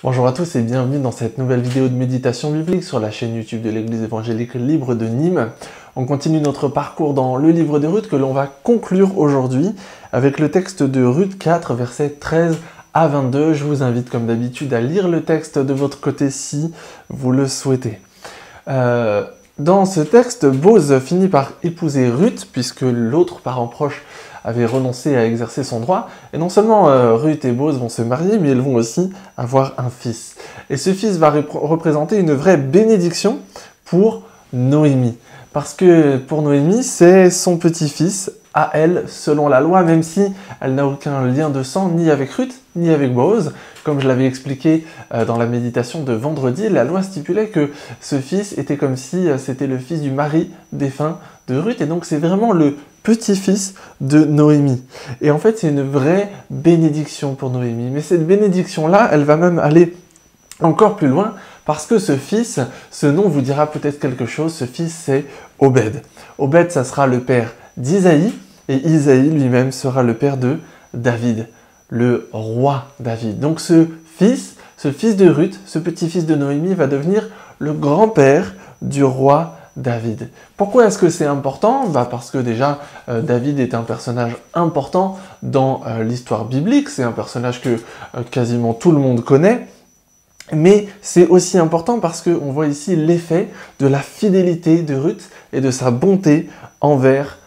Bonjour à tous et bienvenue dans cette nouvelle vidéo de méditation biblique sur la chaîne YouTube de l'Église évangélique libre de Nîmes. On continue notre parcours dans le livre de Ruth que l'on va conclure aujourd'hui avec le texte de Ruth 4, versets 13 à 22. Je vous invite comme d'habitude à lire le texte de votre côté si vous le souhaitez. Dans ce texte, Boz finit par épouser Ruth puisque l'autre parent proche avait renoncé à exercer son droit. Et non seulement Ruth et Boz vont se marier, mais ils vont aussi avoir un fils. Et ce fils va représenter une vraie bénédiction pour Noémie. Parce que pour Noémie, c'est son petit-fils à elle, selon la loi, même si elle n'a aucun lien de sang ni avec Ruth, ni avec Boz. Comme je l'avais expliqué dans la méditation de vendredi, la loi stipulait que ce fils était comme si c'était le fils du mari défunt de Ruth. Et donc c'est vraiment le petit-fils de Noémie. Et en fait, c'est une vraie bénédiction pour Noémie. Mais cette bénédiction-là, elle va même aller encore plus loin, parce que ce fils, ce nom vous dira peut-être quelque chose, ce fils c'est Obed. Obed, ça sera le père d'Isaïe, et Isaïe lui-même sera le père de David, le roi David. Donc ce fils de Ruth, ce petit-fils de Noémie va devenir le grand-père du roi David. Pourquoi est-ce que c'est important? Parce que déjà, David est un personnage important dans l'histoire biblique, c'est un personnage que quasiment tout le monde connaît, mais c'est aussi important parce qu'on voit ici l'effet de la fidélité de Ruth et de sa bonté envers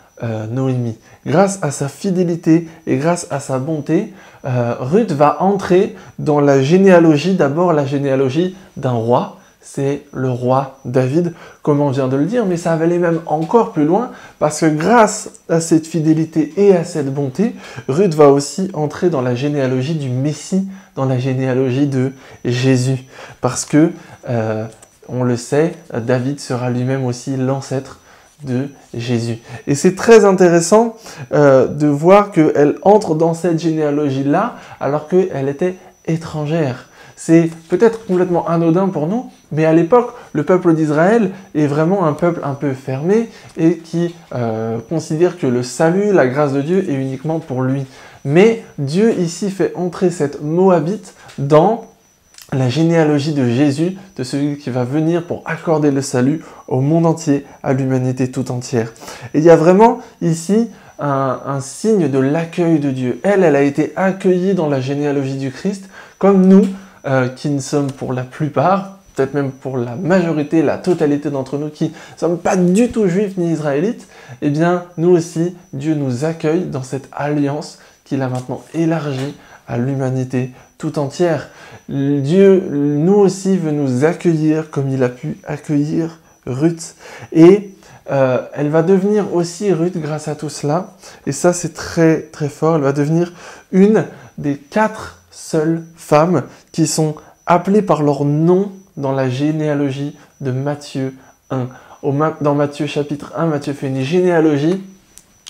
Noémie. Grâce à sa fidélité et grâce à sa bonté, Ruth va entrer dans la généalogie, d'abord la généalogie d'un roi, c'est le roi David, comme on vient de le dire, mais ça va aller même encore plus loin, parce que grâce à cette fidélité et à cette bonté, Ruth va aussi entrer dans la généalogie du Messie, dans la généalogie de Jésus, parce que, on le sait, David sera lui-même aussi l'ancêtre de Jésus. Et c'est très intéressant de voir qu'elle entre dans cette généalogie-là, alors qu'elle était étrangère. C'est peut-être complètement anodin pour nous, mais à l'époque, le peuple d'Israël est vraiment un peuple un peu fermé et qui considère que le salut, la grâce de Dieu est uniquement pour lui. Mais Dieu ici fait entrer cette Moabite dans la généalogie de Jésus, de celui qui va venir pour accorder le salut au monde entier, à l'humanité tout entière. Et il y a vraiment ici un signe de l'accueil de Dieu. Elle a été accueillie dans la généalogie du Christ, comme nous, qui ne sommes pour la plupart, peut-être même pour la majorité, la totalité d'entre nous, qui ne sommes pas du tout juifs ni israélites, eh bien, nous aussi, Dieu nous accueille dans cette alliance qu'il a maintenant élargie à l'humanité tout entière. Dieu, nous aussi, veut nous accueillir comme il a pu accueillir Ruth. Et elle va devenir aussi, Ruth, grâce à tout cela, et ça c'est très très fort, elle va devenir une des 4 seules femmes qui sont appelées par leur nom dans la généalogie de Matthieu 1. Dans Matthieu chapitre 1, Matthieu fait une généalogie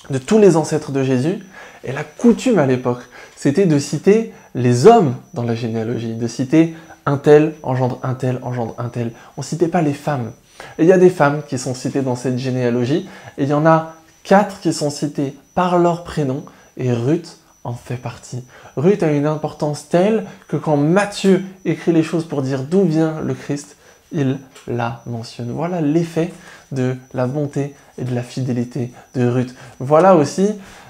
de tous les ancêtres de Jésus, et la coutume à l'époque, c'était de citer les hommes dans la généalogie, de citer un tel engendre un tel engendre un tel. On ne citait pas les femmes. Et il y a des femmes qui sont citées dans cette généalogie, et il y en a 4 qui sont citées par leur prénom, et Ruth en fait partie. Ruth a une importance telle que quand Matthieu écrit les choses pour dire d'où vient le Christ, il la mentionne. Voilà l'effet de la bonté et de la fidélité de Ruth. Voilà aussi,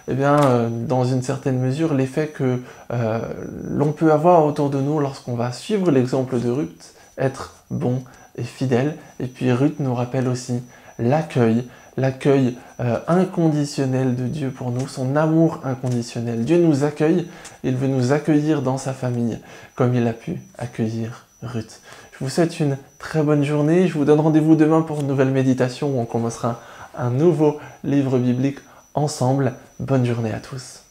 eh bien, dans une certaine mesure, l'effet que l'on peut avoir autour de nous lorsqu'on va suivre l'exemple de Ruth, être bon et fidèle. Et puis Ruth nous rappelle aussi l'accueil inconditionnel de Dieu pour nous, son amour inconditionnel. Dieu nous accueille, il veut nous accueillir dans sa famille, comme il a pu accueillir Ruth. Je vous souhaite une très bonne journée, je vous donne rendez-vous demain pour une nouvelle méditation où on commencera un nouveau livre biblique ensemble. Bonne journée à tous.